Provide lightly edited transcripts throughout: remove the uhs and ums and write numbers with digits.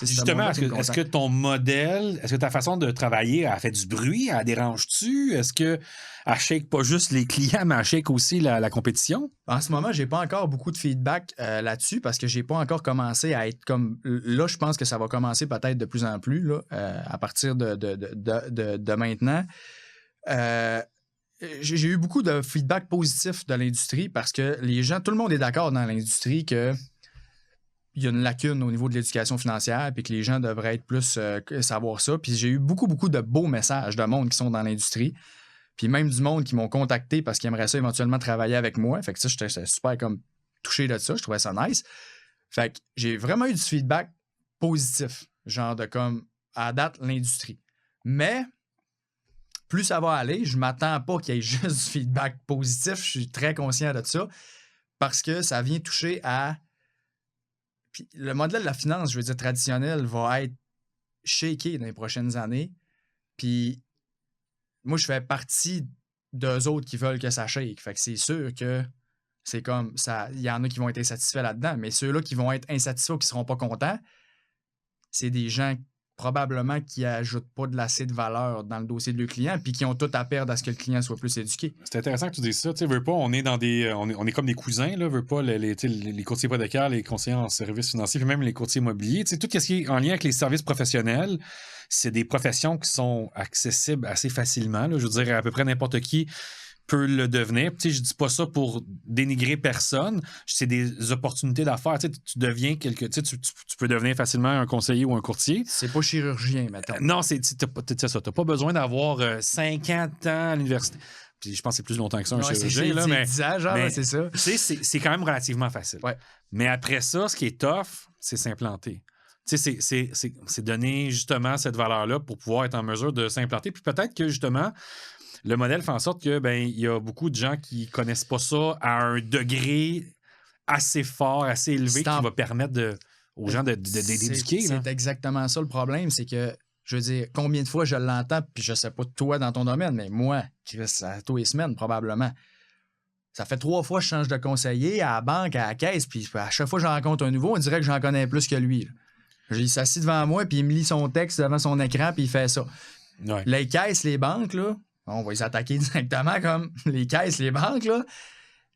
c'est Justement, est-ce que ton modèle, est-ce que ta façon de travailler a fait du bruit? Elle dérange-tu? Est-ce qu'elle shake pas juste les clients, mais elle shake aussi la compétition? En ce moment, j'ai pas encore beaucoup de feedback là-dessus parce que j'ai pas encore commencé à être comme... Là, je pense que ça va commencer peut-être de plus en plus là, à partir de maintenant. J'ai eu beaucoup de feedback positif de l'industrie parce que les gens, tout le monde est d'accord dans l'industrie que il y a une lacune au niveau de l'éducation financière puis que les gens devraient être plus savoir ça. Puis j'ai eu beaucoup de beaux messages de monde qui sont dans l'industrie. Puis même du monde qui m'ont contacté parce qu'ils aimeraient ça éventuellement travailler avec moi. Fait que ça, j'étais super comme touché de ça. Je trouvais ça nice. Fait que j'ai vraiment eu du feedback positif. Genre de comme, à date, l'industrie. Mais, plus ça va aller, je m'attends pas qu'il y ait juste du feedback positif. Je suis très conscient de ça. Parce que ça vient toucher à... Puis le modèle de la finance, je veux dire, traditionnel, va être shaké dans les prochaines années. Puis moi, je fais partie d'eux autres qui veulent que ça shake. Fait que c'est sûr que c'est comme ça. Il y en a qui vont être insatisfaits là-dedans, mais ceux-là qui vont être insatisfaits ou qui ne seront pas contents, c'est des gens probablement qui n'ajoutent pas de l'assez de valeur dans le dossier de leur client puis qui ont tout à perdre à ce que le client soit plus éduqué. C'est intéressant que tu dises ça. Tu sais, veux pas, on est dans des. On est comme des cousins, là, veux pas, les courtiers hypothécaires, les conseillers en services financiers, puis même les courtiers immobiliers. Tu sais, tout ce qui est en lien avec les services professionnels, c'est des professions qui sont accessibles assez facilement. Là. Je veux dire, à peu près n'importe qui peut le devenir. Tu sais, je dis pas ça pour dénigrer personne. C'est des opportunités d'affaires. Tu sais, tu deviens tu peux devenir facilement un conseiller ou un courtier. C'est pas chirurgien, mettons. Non, c'est ça. T'as pas besoin d'avoir 50 ans à l'université. Puis je pense que c'est plus longtemps que ça, un chirurgien. Là, mais 10 ans, genre, mais, c'est ça. C'est quand même relativement facile. Ouais. Mais après ça, ce qui est tough, c'est s'implanter. Tu sais, c'est donner justement cette valeur-là pour pouvoir être en mesure de s'implanter. Puis peut-être que justement, le modèle fait en sorte que il y a beaucoup de gens qui connaissent pas ça à un degré assez fort, assez élevé qui va permettre aux gens d'éduquer. C'est exactement ça le problème, c'est que, je veux dire, combien de fois je l'entends, puis je sais pas toi dans ton domaine, mais moi, Chris, à tous les semaines, probablement. Ça fait 3 fois que je change de conseiller à la banque, à la caisse, puis à chaque fois que j'en rencontre un nouveau, on dirait que j'en connais plus que lui. Il s'assit devant moi, puis il me lit son texte devant son écran, puis il fait ça. Ouais. Les caisses, les banques, là, on va les attaquer directement comme les caisses, les banques, là.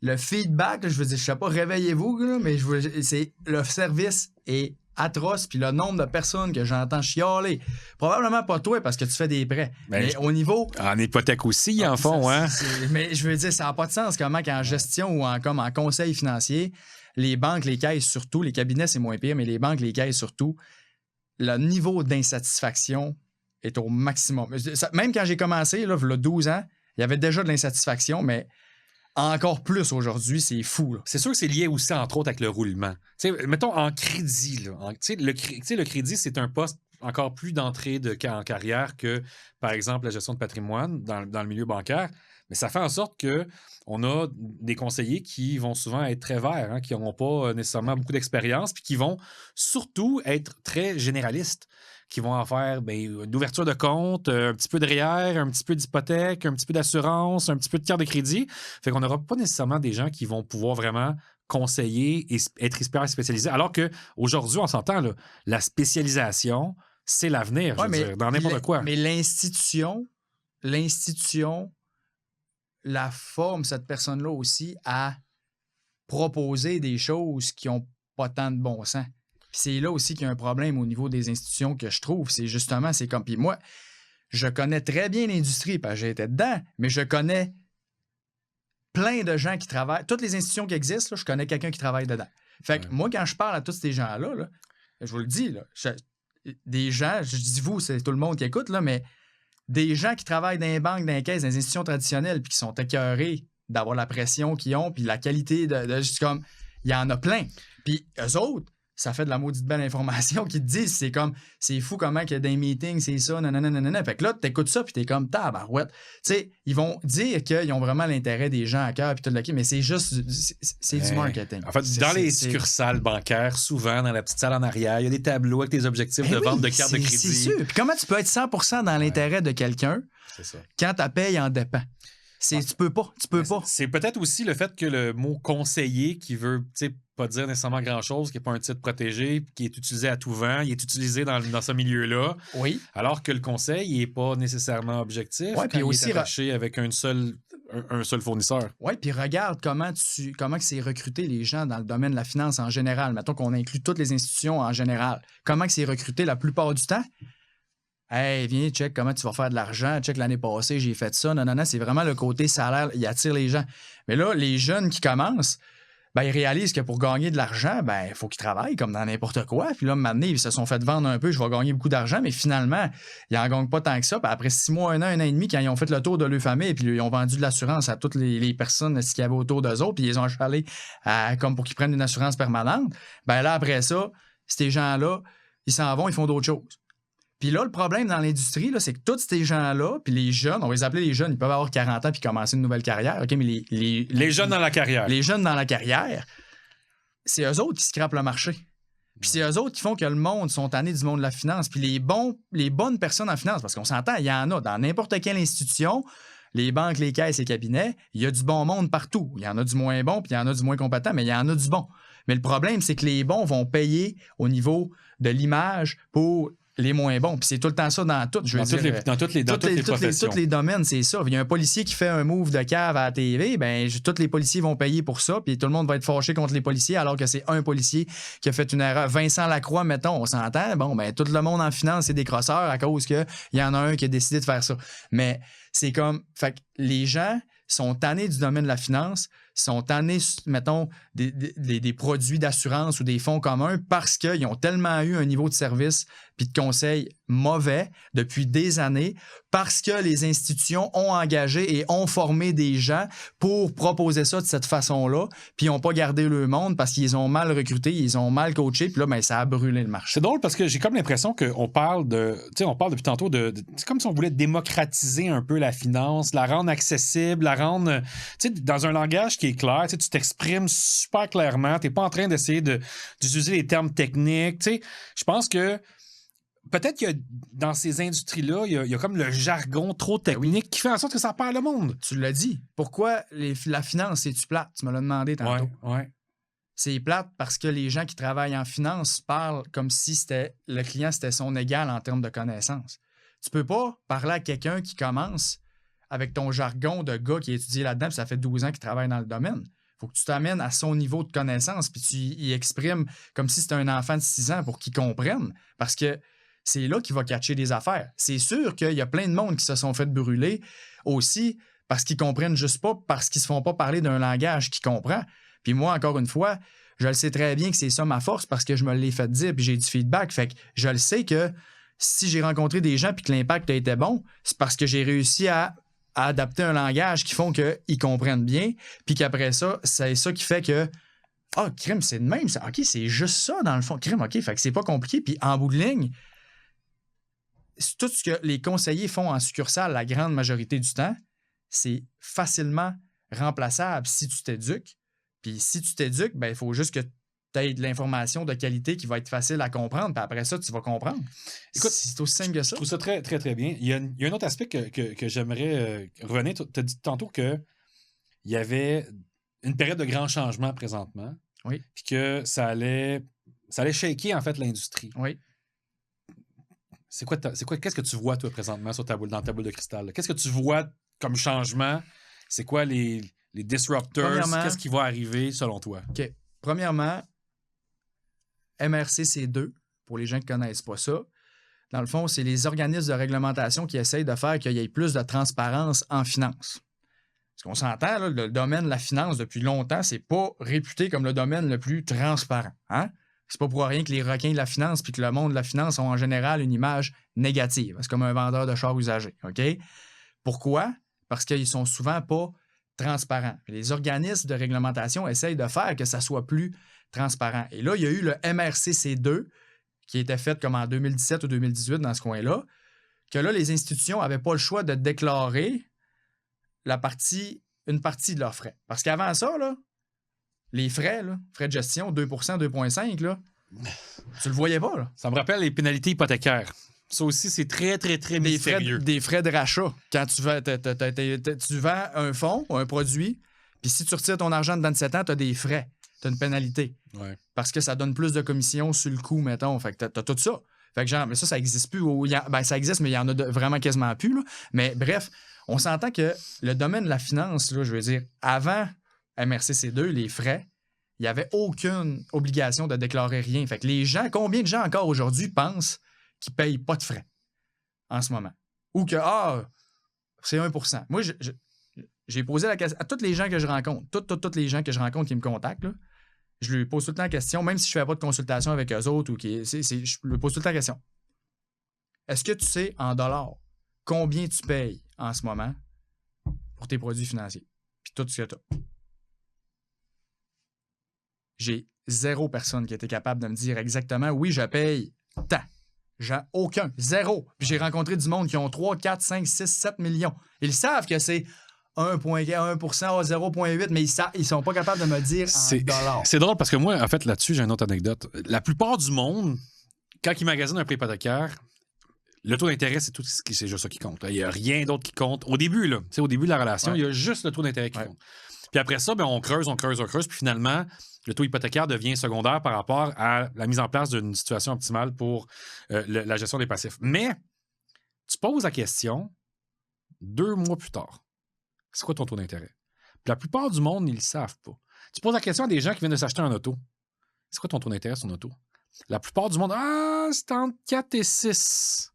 Le feedback, là, je veux dire, je sais pas, réveillez-vous, là, mais c'est le service est atroce, puis le nombre de personnes que j'entends chialer. Probablement pas toi, parce que tu fais des prêts. Mais au niveau... En hypothèque aussi, en fond, hein? Mais je veux dire, ça n'a pas de sens comment qu'en gestion ou comme en conseil financier, les banques, les caisses surtout, les cabinets, c'est moins pire, mais les banques, les caisses surtout, le niveau d'insatisfaction est au maximum. Même quand j'ai commencé, là, il y a 12 ans, il y avait déjà de l'insatisfaction, mais encore plus aujourd'hui, c'est fou. Là. C'est sûr que c'est lié aussi, entre autres, avec le roulement. T'sais, mettons, en crédit, là, le crédit, c'est un poste encore plus d'entrée en carrière que, par exemple, la gestion de patrimoine dans le milieu bancaire. Mais ça fait en sorte qu'on a des conseillers qui vont souvent être très verts, hein, qui n'auront pas nécessairement beaucoup d'expérience, puis qui vont surtout être très généralistes, qui vont en faire d'ouverture de compte, un petit peu de REER, un petit peu d'hypothèque, un petit peu d'assurance, un petit peu de carte de crédit. Fait qu'on n'aura pas nécessairement des gens qui vont pouvoir vraiment conseiller et être hyper spécialisés. Alors qu'aujourd'hui, on s'entend, là, la spécialisation, c'est l'avenir, je veux dire, dans n'importe quoi. Mais l'institution, la forme cette personne-là aussi à proposer des choses qui n'ont pas tant de bon sens. Puis c'est là aussi qu'il y a un problème au niveau des institutions que je trouve. C'est justement, c'est comme... Puis moi, je connais très bien l'industrie parce que j'ai été dedans, mais je connais plein de gens qui travaillent... Toutes les institutions qui existent, là, je connais quelqu'un qui travaille dedans. Fait que moi, quand je parle à tous ces gens-là, là, je vous le dis, là, des gens, je dis vous, c'est tout le monde qui écoute, là, mais des gens qui travaillent dans les banques, dans les caisses, dans les institutions traditionnelles, puis qui sont écœurés d'avoir la pression qu'ils ont, puis la qualité de juste comme... Il y en a plein. Puis eux autres, ça fait de la maudite belle information qui te disent, c'est comme, c'est fou comment qu'il y a des meetings, c'est ça, nanana. Fait que là, t'écoutes ça, puis t'es comme, tabarouette. Tu sais, ils vont dire qu'ils ont vraiment l'intérêt des gens à cœur, puis tout le mais c'est juste, c'est du marketing. En fait, dans les succursales bancaires, souvent, dans la petite salle en arrière, il y a des tableaux avec des objectifs de vente de cartes de crédit. C'est sûr. Puis comment tu peux être 100% dans l'intérêt de quelqu'un quand ta paye en dépend? Tu peux pas. C'est peut-être aussi le fait que le mot conseiller qui veut pas dire nécessairement grand-chose, qui n'est pas un titre protégé, qui est utilisé à tout vent, il est utilisé dans ce milieu-là. Oui. Alors que le conseil, il n'est pas nécessairement objectif. Ouais, puis il aussi est attaché avec un seul fournisseur. Oui, puis regarde comment c'est recruté les gens dans le domaine de la finance en général. Mettons qu'on inclut toutes les institutions en général. Comment c'est recruté la plupart du temps? Hey, viens, check comment tu vas faire de l'argent. Check l'année passée, j'ai fait ça. Non, c'est vraiment le côté salaire. Il attire les gens. Mais là, les jeunes qui commencent, ben, ils réalisent que pour gagner de l'argent, ben, il faut qu'ils travaillent comme dans n'importe quoi. Puis là, maintenant, ils se sont fait vendre un peu, je vais gagner beaucoup d'argent, mais finalement, ils n'en gagnent pas tant que ça. Puis après 6 mois, un an et demi, quand ils ont fait le tour de leur famille, puis ils ont vendu de l'assurance à toutes les personnes qu'il y avait autour d'eux autres, puis ils ont acheté comme pour qu'ils prennent une assurance permanente, ben là, après ça, ces gens-là, ils s'en vont, ils font d'autres choses. Puis là, le problème dans l'industrie, là, c'est que tous ces gens-là, puis les jeunes, on va les appeler les jeunes, ils peuvent avoir 40 ans puis commencer une nouvelle carrière. OK, mais les jeunes dans la carrière. Les jeunes dans la carrière, c'est eux autres qui scrapent le marché. Puis c'est eux autres qui font que le monde sont tannés du monde de la finance. Puis les bonnes personnes en finance, parce qu'on s'entend, il y en a dans n'importe quelle institution, les banques, les caisses, les cabinets, il y a du bon monde partout. Il y en a du moins bon, puis il y en a du moins compétent, mais il y en a du bon. Mais le problème, c'est que les bons vont payer au niveau de l'image pour les moins bons. Puis c'est tout le temps ça dans tout. Dans toutes les professions. Tous les domaines, c'est ça. Il y a un policier qui fait un move de cave à la TV, ben tous les policiers vont payer pour ça, puis tout le monde va être fâché contre les policiers, alors que c'est un policier qui a fait une erreur. Vincent Lacroix, mettons, on s'entend. Bon, ben tout le monde en finance, c'est des crosseurs à cause qu'il y en a un qui a décidé de faire ça. Mais c'est comme... Fait que les gens sont tannés du domaine de la finance, sont tannés, mettons, des produits d'assurance ou des fonds communs parce qu'ils ont tellement eu un niveau de service puis de conseil mauvais depuis des années, parce que les institutions ont engagé et ont formé des gens pour proposer ça de cette façon-là, puis ils n'ont pas gardé le monde parce qu'ils ont mal recruté, ils ont mal coaché, puis là, ben, ça a brûlé le marché. C'est drôle parce que j'ai comme l'impression qu'on parle on parle depuis tantôt c'est comme si on voulait démocratiser un peu la finance, la rendre accessible, la rendre, dans un langage qui est clair, tu t'exprimes super clairement, tu n'es pas en train d'essayer d'utiliser les termes techniques, je pense que peut-être que dans ces industries-là, il y a comme le jargon trop technique qui fait en sorte que ça perd le monde. Tu l'as dit. Pourquoi la finance, c'est-tu plate? Tu me l'as demandé tantôt. Ouais. C'est plate parce que les gens qui travaillent en finance parlent comme si le client, c'était son égal en termes de connaissances. Tu peux pas parler à quelqu'un qui commence avec ton jargon de gars qui a étudié là-dedans, puis ça fait 12 ans qu'il travaille dans le domaine. Il faut que tu t'amènes à son niveau de connaissance, puis tu y exprimes comme si c'était un enfant de 6 ans pour qu'il comprenne. Parce que c'est là qu'il va catcher des affaires. C'est sûr qu'il y a plein de monde qui se sont fait brûler aussi parce qu'ils comprennent juste pas, parce qu'ils se font pas parler d'un langage qu'ils comprennent. Puis moi, encore une fois, je le sais très bien que c'est ça ma force parce que je me l'ai fait dire puis j'ai du feedback. Fait que je le sais que si j'ai rencontré des gens puis que l'impact a été bon, c'est parce que j'ai réussi à adapter un langage qui font qu'ils comprennent bien puis qu'après ça, c'est ça qui fait que crime, c'est de même. OK, c'est juste ça dans le fond. Crime, OK, fait que c'est pas compliqué. Puis en bout de ligne, tout ce que les conseillers font en succursale la grande majorité du temps, c'est facilement remplaçable si tu t'éduques. Puis si tu t'éduques, ben il faut juste que tu aies de l'information de qualité qui va être facile à comprendre. Puis après ça, tu vas comprendre. Écoute, c'est aussi simple que ça. Je trouve ça très, très, très bien. Il y a un autre aspect que j'aimerais revenir. Tu as dit tantôt qu'il y avait une période de grand changement présentement. Oui. Puis que ça allait shaker, en fait, l'industrie. Oui. Qu'est-ce que tu vois, toi, présentement, dans ta boule de cristal? Qu'est-ce que tu vois comme changement? C'est quoi les disruptors? Qu'est-ce qui va arriver, selon toi? OK. Premièrement, MRC-C2, pour les gens qui ne connaissent pas ça, dans le fond, c'est les organismes de réglementation qui essayent de faire qu'il y ait plus de transparence en finance. Parce qu'on s'entend, là, le domaine de la finance, depuis longtemps, c'est pas réputé comme le domaine le plus transparent. Hein? C'est pas pour rien que les requins de la finance puis que le monde de la finance ont en général une image négative. C'est comme un vendeur de chars usagés. OK? Pourquoi? Parce qu'ils sont souvent pas transparents. Les organismes de réglementation essayent de faire que ça soit plus transparent. Et là, il y a eu le MRC-C2 qui était fait comme en 2017 ou 2018 dans ce coin-là, que là, les institutions n'avaient pas le choix de déclarer une partie de leurs frais. Parce qu'avant ça, là, les frais de gestion, 2 2,5 là, tu le voyais pas. Là. Ça me rappelle les pénalités hypothécaires. Ça aussi, c'est très, très, très mystérieux. Des frais de rachat. Quand tu vends un fonds ou un produit, puis si tu retires ton argent dans 7 ans, tu as des frais. tu as une pénalité. Ouais. Parce que ça donne plus de commissions sur le coup, mettons. Fait que tu as tout ça. Fait que genre, mais ça n'existe plus. Ça existe, mais il y en a vraiment quasiment plus. Là. Mais bref, on s'entend que le domaine de la finance, là, je veux dire, avant MRC-C2, les frais, il n'y avait aucune obligation de déclarer rien. Fait que les gens, combien de gens encore aujourd'hui pensent qu'ils ne payent pas de frais en ce moment? Ou que, c'est 1%. Moi, j'ai posé la question à tous les gens que je rencontre, tous les gens que je rencontre qui me contactent, là, je lui pose tout le temps la question, même si je ne fais pas de consultation avec eux autres, je lui pose tout le temps la question. Est-ce que tu sais, en dollars, combien tu payes en ce moment pour tes produits financiers? Puis tout ce que tu as. J'ai 0 personne qui était capable de me dire exactement, oui, je paye tant. J'ai aucun. 0. Puis j'ai rencontré du monde qui ont 3, 4, 5, 6, 7 millions. Ils savent que c'est 1,1%, 0,8, mais ils sont pas capables de me dire en dollars. C'est drôle parce que moi, en fait, là-dessus, j'ai une autre anecdote. La plupart du monde, quand ils magasinent un prêt hypothécaire, le taux d'intérêt, c'est juste ça qui compte. Il n'y a rien d'autre qui compte. Au début, au début de la relation, il y a juste le taux d'intérêt qui compte. Puis après ça, on creuse, puis finalement, le taux hypothécaire devient secondaire par rapport à la mise en place d'une situation optimale pour la gestion des passifs. Mais tu poses la question 2 mois plus tard. C'est quoi ton taux d'intérêt? Puis la plupart du monde, ils ne le savent pas. Tu poses la question à des gens qui viennent de s'acheter un auto. C'est quoi ton taux d'intérêt sur une auto? La plupart du monde, c'est entre 4 et 6.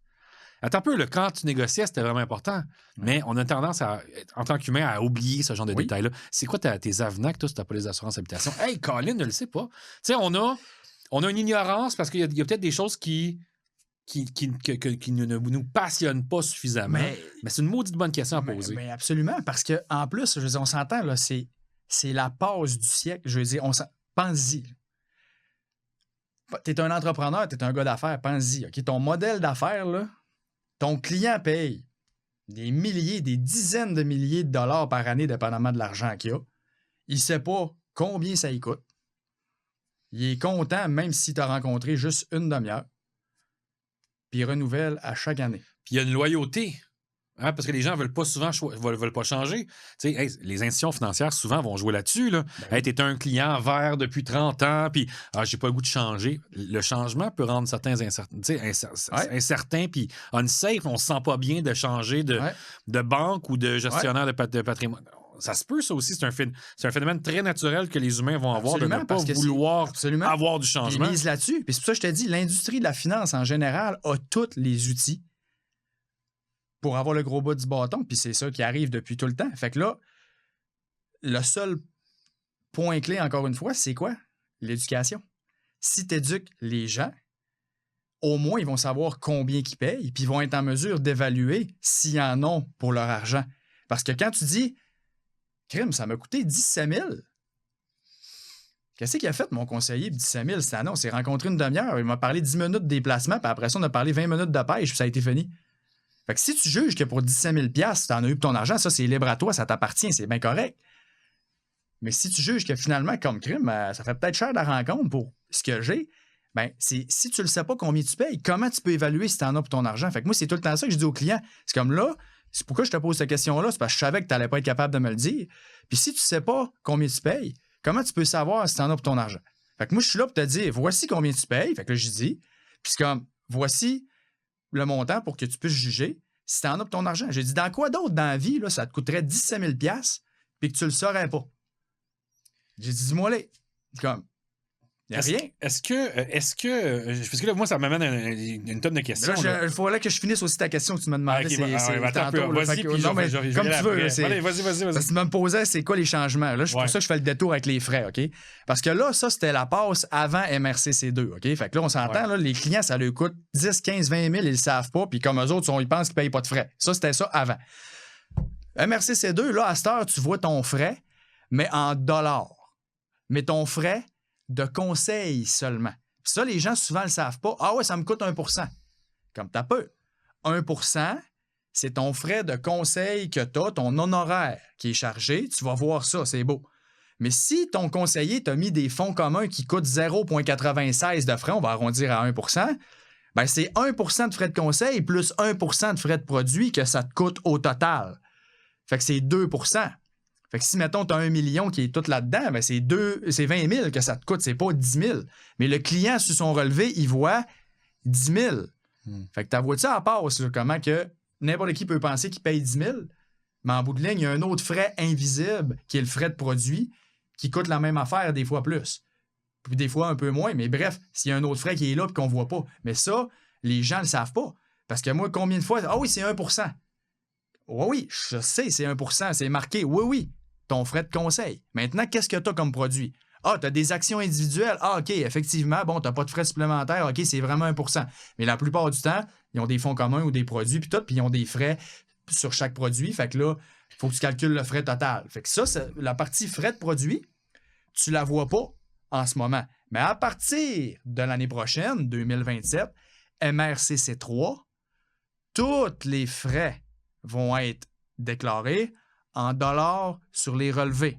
Attends un peu, quand tu négociais, c'était vraiment important. Mais on a tendance, en tant qu'humain, à oublier ce genre de détails-là. C'est quoi tes avenants que toi, si tu n'as pas les assurances habitation? Hey, Colin ne le sait pas. Tu sais, on a une ignorance parce qu'il y a peut-être des choses qui ne nous passionnent pas suffisamment. Mais c'est une maudite bonne question à poser. Mais absolument, parce qu'en plus, je veux dire, on s'entend, là, c'est la pause du siècle. Je veux dire, pense-y. Tu es un entrepreneur, tu es un gars d'affaires, pense-y. Okay? Ton modèle d'affaires, là, ton client paye des milliers, des dizaines de milliers de dollars par année, dépendamment de l'argent qu'il a. Il ne sait pas combien ça y coûte. Il est content, même si tu as rencontré juste une demi-heure. Puis il renouvelle à chaque année. Puis il y a une loyauté. Parce que les gens ne veulent pas souvent veulent pas changer. Les institutions financières, souvent, vont jouer là-dessus. Là. Tu es un client vert depuis 30 ans, puis j'ai pas le goût de changer. Le changement peut rendre certains incertains, puis unsafe. On ne se sent pas bien de changer de banque ou de gestionnaire de patrimoine. Ça se peut, ça aussi. C'est un phénomène très naturel que les humains vont avoir de ne pas vouloir avoir du changement. Ils misent là-dessus. Puis c'est pour ça que je te dis, l'industrie de la finance, en général, a tous les outils pour avoir le gros bout du bâton, puis c'est ça qui arrive depuis tout le temps. Fait que là, le seul point clé, encore une fois, c'est quoi? L'éducation. Si tu éduques les gens, au moins, ils vont savoir combien ils payent, puis ils vont être en mesure d'évaluer s'ils en ont pour leur argent. Parce que quand tu dis « Crime, ça m'a coûté 17 000 », qu'est-ce qu'il a fait, mon conseiller, 17 000 cette année? On s'est rencontré une demi-heure, il m'a parlé 10 minutes de déplacement, puis après ça, on a parlé 20 minutes de pêche, puis ça a été fini. Fait que si tu juges que pour 17 000 tu en as eu pour ton argent, ça, c'est libre à toi, ça t'appartient, c'est bien correct. Mais si tu juges que finalement, comme crime, ça fait peut-être cher de la rencontre pour ce que j'ai, si tu ne le sais pas combien tu payes, comment tu peux évaluer si tu en as pour ton argent? Fait que moi, c'est tout le temps ça que je dis aux clients. C'est comme là, c'est pourquoi je te pose cette question-là, c'est parce que je savais que tu n'allais pas être capable de me le dire. Puis si tu ne sais pas combien tu payes, comment tu peux savoir si tu en as pour ton argent? Fait que moi, je suis là pour te dire, voici combien tu payes. Fait que là, je dis, puis c'est comme, voici le montant pour que tu puisses juger si tu en as pour ton argent. J'ai dit, dans quoi d'autre dans la vie, là, ça te coûterait 17 000 puis que tu le saurais pas? J'ai dit, dis-moi les. Comme, il n'y a rien. Est-ce que. Parce que là, moi, ça m'amène une tonne de questions. Il faudrait que je finisse aussi ta question que tu m'as demandé. Vas-y, puis comme tu veux. Allez, vas-y. Parce que tu me posais, c'est quoi les changements? Là, c'est pour ça que je fais le détour avec les frais, OK? Parce que là, ça, c'était la passe avant MRC-C2, OK? Fait que là, on s'entend, là, les clients, ça leur coûte 10, 15, 20 000, ils le savent pas, puis comme eux autres, ils pensent qu'ils ne payent pas de frais. Ça, c'était ça avant. MRC-C2, là, à cette heure, tu vois ton frais, mais en dollars. Mais ton frais de conseil seulement. Puis ça, les gens, souvent, ne le savent pas. Ah ouais, ça me coûte 1%. Comme t'as peu. 1%, c'est ton frais de conseil que tu as, ton honoraire qui est chargé. Tu vas voir ça, c'est beau. Mais si ton conseiller t'a mis des fonds communs qui coûtent 0,96 de frais, on va arrondir à 1%, c'est 1% de frais de conseil plus 1% de frais de produit que ça te coûte au total. Fait que c'est 2%. Fait que si, mettons, tu as 1 million qui est tout là-dedans, ben c'est 20 000 que ça te coûte, c'est pas 10 000. Mais le client, sur son relevé, il voit 10 000. Fait que ta voiture en passe, là, comment que n'importe qui peut penser qu'il paye 10 000, mais en bout de ligne, il y a un autre frais invisible qui est le frais de produit qui coûte la même affaire des fois plus. Puis des fois un peu moins, mais bref, s'il y a un autre frais qui est là et qu'on ne voit pas. Mais ça, les gens ne le savent pas. Parce que moi, combien de fois, ah oui, c'est 1 oui, je sais, c'est 1 c'est marqué. Oui, oui, ton frais de conseil. Maintenant, qu'est-ce que tu as comme produit? Ah, tu as des actions individuelles. Ah, OK, effectivement, bon, tu n'as pas de frais supplémentaires. OK, c'est vraiment 1 Mais la plupart du temps, ils ont des fonds communs ou des produits, puis tout, puis ils ont des frais sur chaque produit. Fait que là, il faut que tu calcules le frais total. Fait que ça, la partie frais de produit, tu la vois pas en ce moment. Mais à partir de l'année prochaine, 2027, MRCC3, tous les frais vont être déclarés en dollars sur les relevés.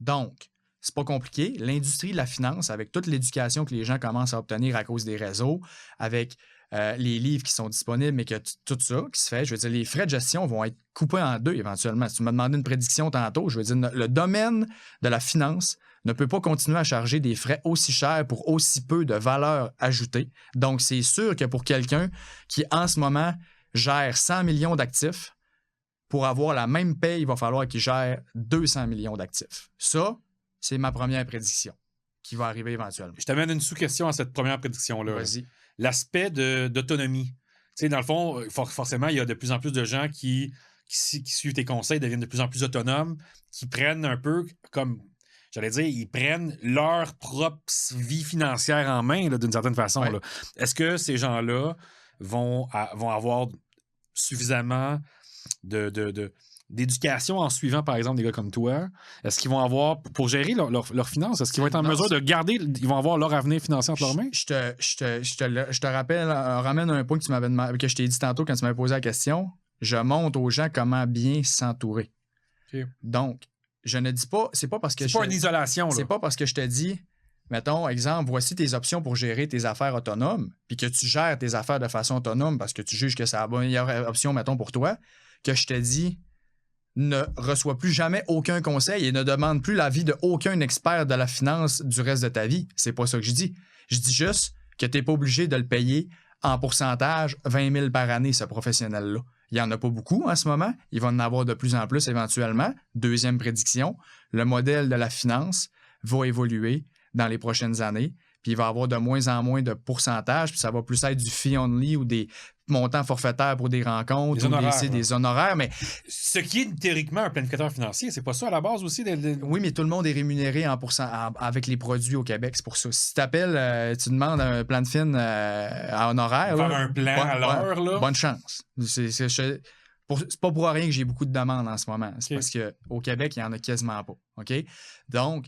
Donc, c'est pas compliqué. L'industrie de la finance, avec toute l'éducation que les gens commencent à obtenir à cause des réseaux, avec les livres qui sont disponibles, mais que tout ça qui se fait, je veux dire, les frais de gestion vont être coupés en deux éventuellement. Si tu m'as demandé une prédiction tantôt, je veux dire, le domaine de la finance ne peut pas continuer à charger des frais aussi chers pour aussi peu de valeur ajoutée. Donc, c'est sûr que pour quelqu'un qui, en ce moment, gère 100 millions d'actifs, pour avoir la même paye, il va falloir qu'il gère 200 millions d'actifs. Ça, c'est ma première prédiction qui va arriver éventuellement. Je t'amène une sous-question à cette première prédiction-là. Vas-y. L'aspect d'autonomie. Tu sais, dans le fond, forcément, il y a de plus en plus de gens qui suivent tes conseils, deviennent de plus en plus autonomes, qui prennent un peu comme, j'allais dire, ils prennent leur propre vie financière en main, là, d'une certaine façon. Ouais. Là. Est-ce que ces gens-là vont avoir suffisamment d'éducation en suivant, par exemple, des gars comme toi? Est-ce qu'ils vont avoir, pour gérer leurs finances, est-ce qu'ils vont être en mesure de garder, ils vont avoir leur avenir financier entre leurs mains? Je te rappelle, ramène un point que je t'ai dit tantôt quand tu m'avais posé la question. Je montre aux gens comment bien s'entourer. Okay. Donc, je ne dis pas, c'est pas parce que c'est pas une isolation. C'est pas parce que je te dis, mettons, exemple, voici tes options pour gérer tes affaires autonomes, puis que tu gères tes affaires de façon autonome parce que tu juges que c'est la meilleure option, mettons, pour toi, que je te dis, ne reçois plus jamais aucun conseil et ne demande plus l'avis de aucun expert de la finance du reste de ta vie. C'est pas ça que je dis. Je dis juste que tu n'es pas obligé de le payer en pourcentage 20 000 par année, ce professionnel-là. Il n'y en a pas beaucoup en ce moment. Il va en avoir de plus en plus éventuellement. Deuxième prédiction, le modèle de la finance va évoluer dans les prochaines années. Puis il va y avoir de moins en moins de pourcentage, puis ça va plus être du fee-only ou des montants forfaitaires pour des rencontres des honoraires, des honoraires. Mais ce qui est théoriquement un planificateur financier, c'est pas ça à la base aussi? Oui, mais tout le monde est rémunéré avec les produits au Québec, c'est pour ça. Si tu appelles, tu demandes un plan de fin à honoraire. Faire un plan à l'heure, là. Bonne chance. C'est pas pour rien que j'ai beaucoup de demandes en ce moment. C'est parce qu'au Québec, il n'y en a quasiment pas. OK? Donc,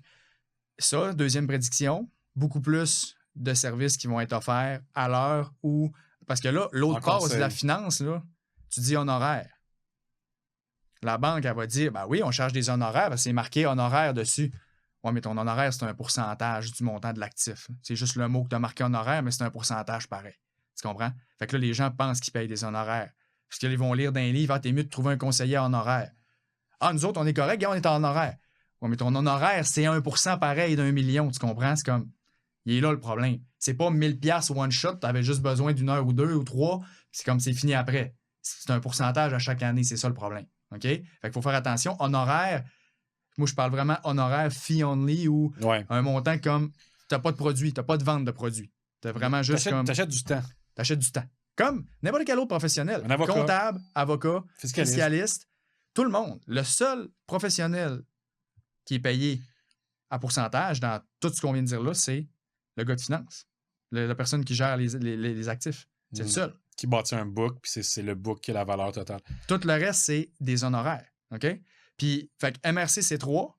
ça, deuxième prédiction, beaucoup plus de services qui vont être offerts à l'heure où. Parce que là, l'autre part de la finance, là, tu dis honoraire. La banque, elle va dire, ben oui, on charge des honoraires parce que c'est marqué honoraire dessus. Oui, mais ton honoraire, c'est un pourcentage du montant de l'actif. C'est juste le mot que tu as marqué honoraire, mais c'est un pourcentage pareil. Tu comprends? Fait que là, les gens pensent qu'ils payent des honoraires. Parce qu'ils vont lire dans les livres, t'es mieux de trouver un conseiller honoraire. Ah, nous autres, on est correct, on est en honoraire. Oui, mais ton honoraire, c'est 1 pareil d'1 million, tu comprends? C'est comme, il est là le problème. C'est pas 1000$ one shot, tu avais juste besoin d'une heure ou deux ou trois, c'est comme c'est fini après. C'est un pourcentage à chaque année, c'est ça le problème. OK? Fait qu'il faut faire attention. Honoraire, moi, je parle vraiment honoraire fee-only ou un montant comme t'as pas de produit, t'as pas de vente de produit. T'as vraiment juste comme. T'achètes du temps. T'achètes du temps. Comme n'importe quel autre professionnel. Un avocat. Comptable, avocat, fiscaliste, tout le monde. Le seul professionnel qui est payé à pourcentage dans tout ce qu'on vient de dire là, c'est le gars de finance. La personne qui gère les actifs. C'est le seul. Qui bâtit un book, puis c'est le book qui a la valeur totale. Tout le reste, c'est des honoraires. OK? Puis, fait que MRC-C3,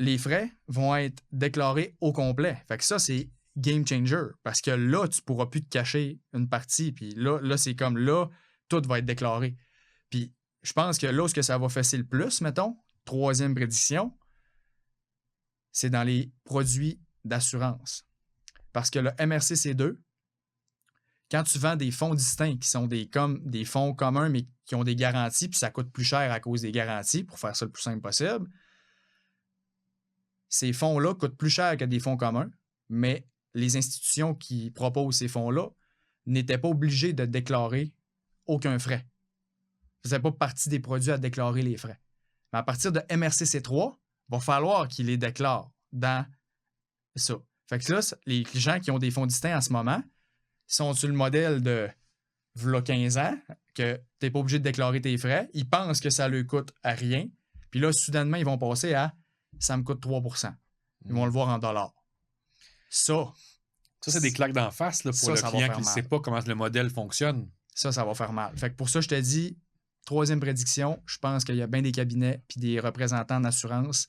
les frais vont être déclarés au complet. Fait que ça, c'est game changer. Parce que là, tu ne pourras plus te cacher une partie. Puis là, c'est comme là, tout va être déclaré. Puis, je pense que là où ça va fesser le plus, mettons, troisième prédiction, c'est dans les produits d'assurance. Parce que le MRC-C2, quand tu vends des fonds distincts qui sont des fonds communs, mais qui ont des garanties, puis ça coûte plus cher à cause des garanties, pour faire ça le plus simple possible, ces fonds-là coûtent plus cher que des fonds communs, mais les institutions qui proposent ces fonds-là n'étaient pas obligées de déclarer aucun frais. Ça ne faisait pas partie des produits à déclarer les frais. Mais à partir de MRC-C3, il va falloir qu'ils les déclarent dans ça. Fait que là, les gens qui ont des fonds distincts en ce moment sont sur le modèle de v'là 15 ans, que tu n'es pas obligé de déclarer tes frais. Ils pensent que ça leur coûte à rien. Puis là, soudainement, ils vont passer à ça me coûte 3%. Ils vont le voir en dollars. Ça, c'est des claques d'en face là, pour le client qui ne sait pas comment le modèle fonctionne. Ça va faire mal. Fait que pour ça, je te dis, troisième prédiction, je pense qu'il y a bien des cabinets puis des représentants d'assurance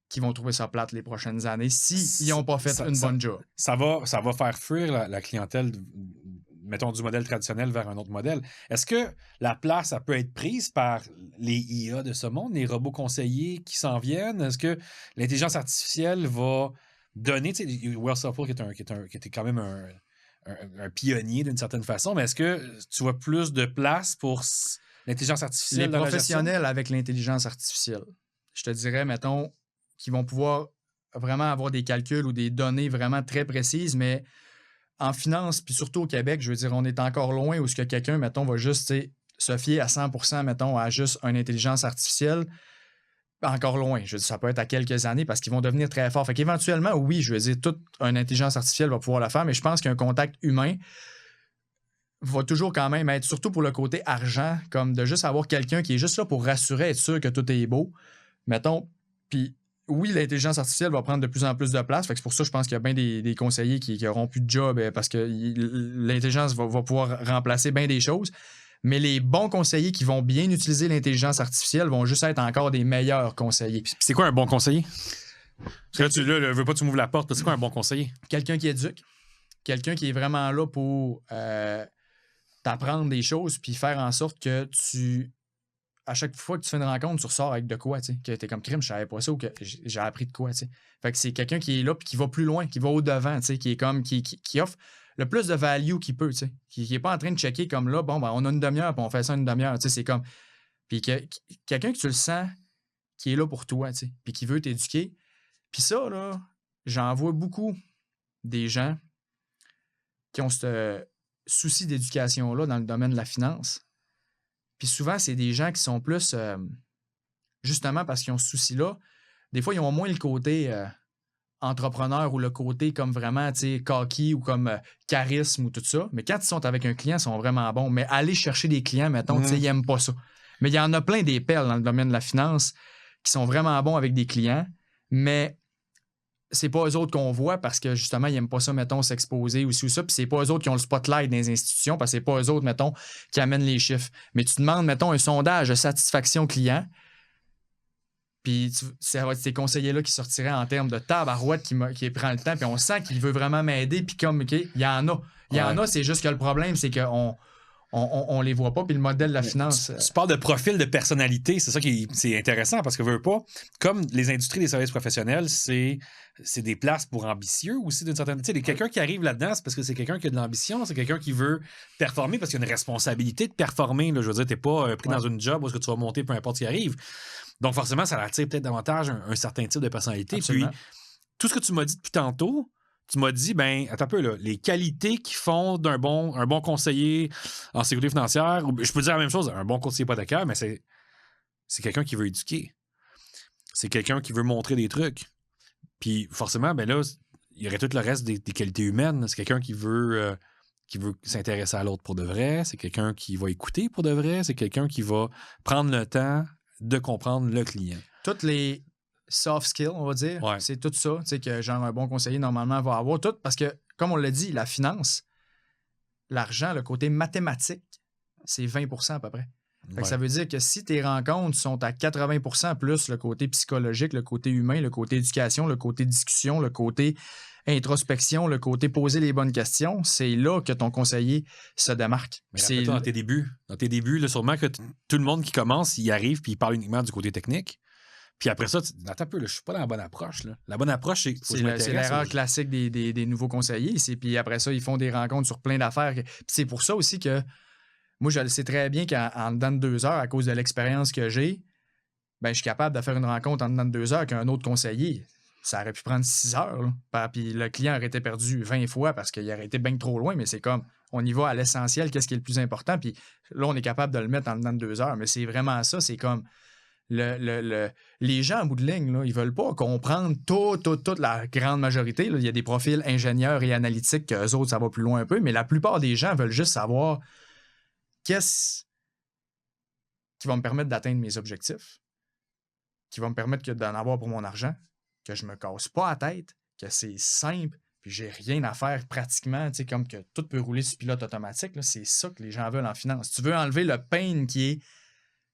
qui vont trouver ça plate les prochaines années s'ils n'ont pas fait une bonne job. Ça va faire fuir la clientèle, mettons, du modèle traditionnel vers un autre modèle. Est-ce que la place, ça peut être prise par les IA de ce monde, les robots conseillers qui s'en viennent? Est-ce que l'intelligence artificielle va donner, tu sais, Will Suffolk qui était quand même un pionnier d'une certaine façon, mais est-ce que tu vois plus de place pour l'intelligence artificielle? Les professionnels avec l'intelligence artificielle, je te dirais, mettons, qui vont pouvoir vraiment avoir des calculs ou des données vraiment très précises, mais en finance, puis surtout au Québec, je veux dire, on est encore loin où ce que quelqu'un, mettons, va juste se fier à 100%, mettons, à juste une intelligence artificielle. Encore loin. Je veux dire, ça peut être à quelques années parce qu'ils vont devenir très forts. Fait qu'éventuellement, oui, je veux dire, toute une intelligence artificielle va pouvoir le faire, mais je pense qu'un contact humain va toujours quand même être, surtout pour le côté argent, comme de juste avoir quelqu'un qui est juste là pour rassurer, être sûr que tout est beau. Mettons, puis oui, l'intelligence artificielle va prendre de plus en plus de place. Fait que c'est pour ça que je pense qu'il y a bien des conseillers qui n'auront plus de job parce que l'intelligence va pouvoir remplacer bien des choses. Mais les bons conseillers qui vont bien utiliser l'intelligence artificielle vont juste être encore des meilleurs conseillers. Puis c'est quoi un bon conseiller? Parce que là, tu veux pas que tu m'ouvres la porte. C'est quoi un bon conseiller? Quelqu'un qui éduque. Quelqu'un qui est vraiment là pour t'apprendre des choses puis faire en sorte que à chaque fois que tu fais une rencontre, tu ressors avec de quoi, tu sais, que t'es comme crime, je savais pas ça ou que j'ai appris de quoi, tu sais. Fait que c'est quelqu'un qui est là puis qui va plus loin, qui va au-devant, tu sais, qui est comme, qui offre le plus de value qu'il peut, tu sais. Qui est pas en train de checker comme là, bon, ben, on a une demi-heure puis on fait ça une demi-heure, tu sais, c'est comme... Puis quelqu'un que tu le sens qui est là pour toi, tu sais, puis qui veut t'éduquer. Puis ça, là, j'en vois beaucoup des gens qui ont ce souci d'éducation-là dans le domaine de la finance. Puis souvent, c'est des gens qui sont plus, justement parce qu'ils ont ce souci-là, des fois, ils ont moins le côté entrepreneur ou le côté comme vraiment, tu sais, cocky ou comme charisme ou tout ça. Mais quand ils sont avec un client, ils sont vraiment bons. Mais aller chercher des clients, mettons, tu sais, ils n'aiment pas ça. Mais il y en a plein des perles dans le domaine de la finance qui sont vraiment bons avec des clients, mais c'est pas eux autres qu'on voit parce que justement, ils n'aiment pas ça, mettons, s'exposer ou ci ou ça. Puis c'est pas eux autres qui ont le spotlight dans les institutions parce que c'est pas eux autres, mettons, qui amènent les chiffres. Mais tu demandes, mettons, un sondage de satisfaction client. Puis ça va être ces conseillers-là qui sortiraient en termes de tabarouette qui prend le temps. Puis on sent qu'il veut vraiment m'aider. Puis comme, OK, il y en a. Il y en a, c'est juste que le problème, c'est qu'on on les voit pas. Puis le modèle de la finance... Tu parles de profil de personnalité. C'est ça qui c'est intéressant parce que veux pas, comme les industries des services professionnels, c'est des places pour ambitieux aussi d'une certaine... Tu sais, quelqu'un qui arrive là-dedans, c'est parce que c'est quelqu'un qui a de l'ambition, c'est quelqu'un qui veut performer parce qu'il y a une responsabilité de performer. Là. Je veux dire, t'es pas pris dans une job où est-ce que tu vas monter peu importe ce qui arrive. Donc forcément, ça attire peut-être davantage un certain type de personnalité. Absolument. Puis tout ce que tu m'as dit depuis tantôt, tu m'as dit, ben, attends un peu, là, les qualités qui font un bon conseiller en sécurité financière, ou je peux dire la même chose, un bon conseiller hypothécaire, mais c'est quelqu'un qui veut éduquer. C'est quelqu'un qui veut montrer des trucs. Puis forcément, ben là, il y aurait tout le reste des qualités humaines. C'est quelqu'un qui veut s'intéresser à l'autre pour de vrai. C'est quelqu'un qui va écouter pour de vrai. C'est quelqu'un qui va prendre le temps de comprendre le client. Toutes les soft skills, on va dire, c'est tout ça, tu sais, que genre un bon conseiller, normalement, va avoir tout, parce que, comme on l'a dit, la finance, l'argent, le côté mathématique, c'est 20% à peu près. Fait que ça veut dire que si tes rencontres sont à 80% plus le côté psychologique, le côté humain, le côté éducation, le côté discussion, le côté introspection, le côté poser les bonnes questions, c'est là que ton conseiller se démarque. Mais c'est dans tes débuts. Dans tes débuts, là, sûrement que tout le monde qui commence, il arrive puis il parle uniquement du côté technique. Puis après ça, attends un peu, là, je suis pas dans la bonne approche. Là. La bonne approche, c'est que c'est l'erreur classique des nouveaux conseillers. Puis après ça, ils font des rencontres sur plein d'affaires. Puis c'est pour ça aussi que moi, je le sais très bien qu'en dedans de 2 heures, à cause de l'expérience que j'ai, ben, je suis capable de faire une rencontre en dedans de 2 heures qu'un autre conseiller. Ça aurait pu prendre 6 heures. Là. Puis le client aurait été perdu 20 fois parce qu'il aurait été bien trop loin, mais c'est comme on y va à l'essentiel, qu'est-ce qui est le plus important. Puis là, on est capable de le mettre en dedans de 2 heures. Mais c'est vraiment ça, c'est comme les gens, en bout de ligne, là, ils veulent pas comprendre toute la grande majorité. Là. Il y a des profils ingénieurs et analytiques qu'eux autres, ça va plus loin un peu, mais la plupart des gens veulent juste savoir qu'est-ce qui va me permettre d'atteindre mes objectifs, qui va me permettre d'en avoir pour mon argent, que je me casse pas la tête, que c'est simple, puis j'ai rien à faire pratiquement, tu sais, comme que tout peut rouler sur pilote automatique. Là, c'est ça que les gens veulent en finance. Tu veux enlever le pain qui est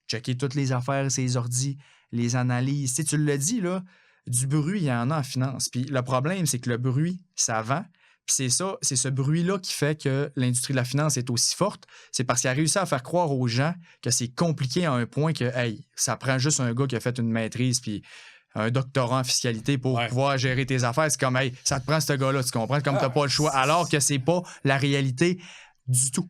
checker toutes les affaires, ses ordis, les analyses. Tu sais, tu l'as dit, là, du bruit, il y en a en finance. Puis le problème, c'est que le bruit, ça vend. Puis c'est ça, c'est ce bruit-là qui fait que l'industrie de la finance est aussi forte. C'est parce qu'il a réussi à faire croire aux gens que c'est compliqué à un point que, hey, ça prend juste un gars qui a fait une maîtrise puis un doctorat en fiscalité pour pouvoir gérer tes affaires. C'est comme, hey, ça te prend ce gars-là, tu comprends? Comme tu n'as pas le choix. Alors que c'est pas la réalité du tout.